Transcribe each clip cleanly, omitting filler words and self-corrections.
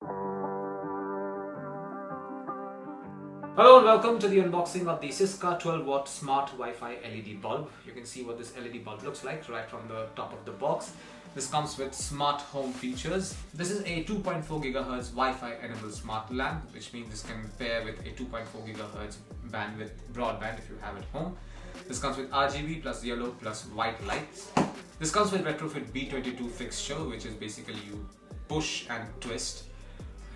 Hello and welcome to the unboxing of the Syska 12W Smart Wi-Fi LED bulb. You can see what this LED bulb looks like right from the top of the box. This comes with smart home features. This is a 2.4 GHz Wi-Fi enabled smart lamp, which means this can pair with a 2.4 GHz bandwidth broadband if you have it home. This comes with RGB plus yellow plus white lights. This comes with retrofit B22 fixture, which is basically you push and twist.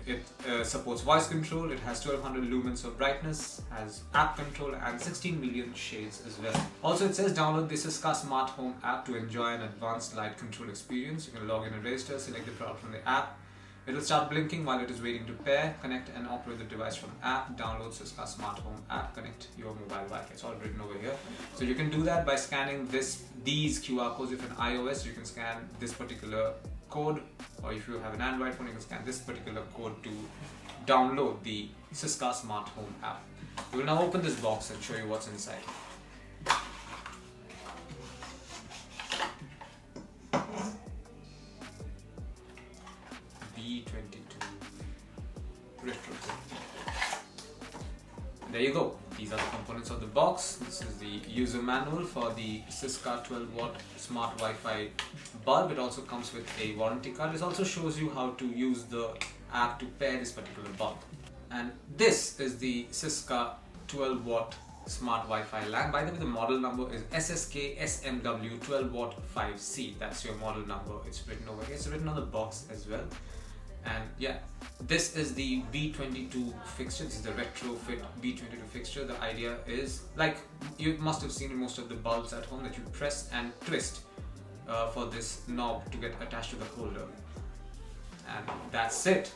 It supports voice control, it has 1200 lumens of brightness, has app control and 16 million shades as well. Also it says download the Syska Smart Home App to enjoy an advanced light control experience. You can log in and register, select the product from the app. It will start blinking while it is waiting to pair. Connect and operate the device from app. Download Syska Smart Home App. Connect your mobile Wi-Fi. It's all written over here. So you can do that by scanning these QR codes. If an iOS, you can scan this particular code, or if you have an Android phone, you can scan this particular code to download the Syska Smart Home App. We will now open this box and show you what's inside. B22 retrofit. There you go. These are the components of the box. This is the user manual for the Syska 12W Smart Wi-Fi bulb. It also comes with a warranty card. This also shows you how to use the app to pair this particular bulb. And this is the Syska 12W Smart Wi-Fi lamp. By the way, the model number is Syska SMW 12W 5C. That's your model number. It's written over here. It's written on the box as well. And yeah, this is the B22 fixture. This is the retrofit B22 fixture. The idea is, like you must have seen in most of the bulbs at home, that you press and twist for this knob to get attached to the holder. And that's it.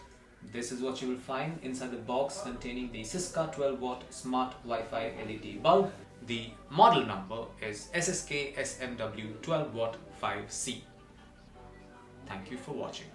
This is what you will find inside the box containing the Syska 12W Smart Wi-Fi LED bulb. The model number is Syska SMW 12W 5C. Thank you for watching.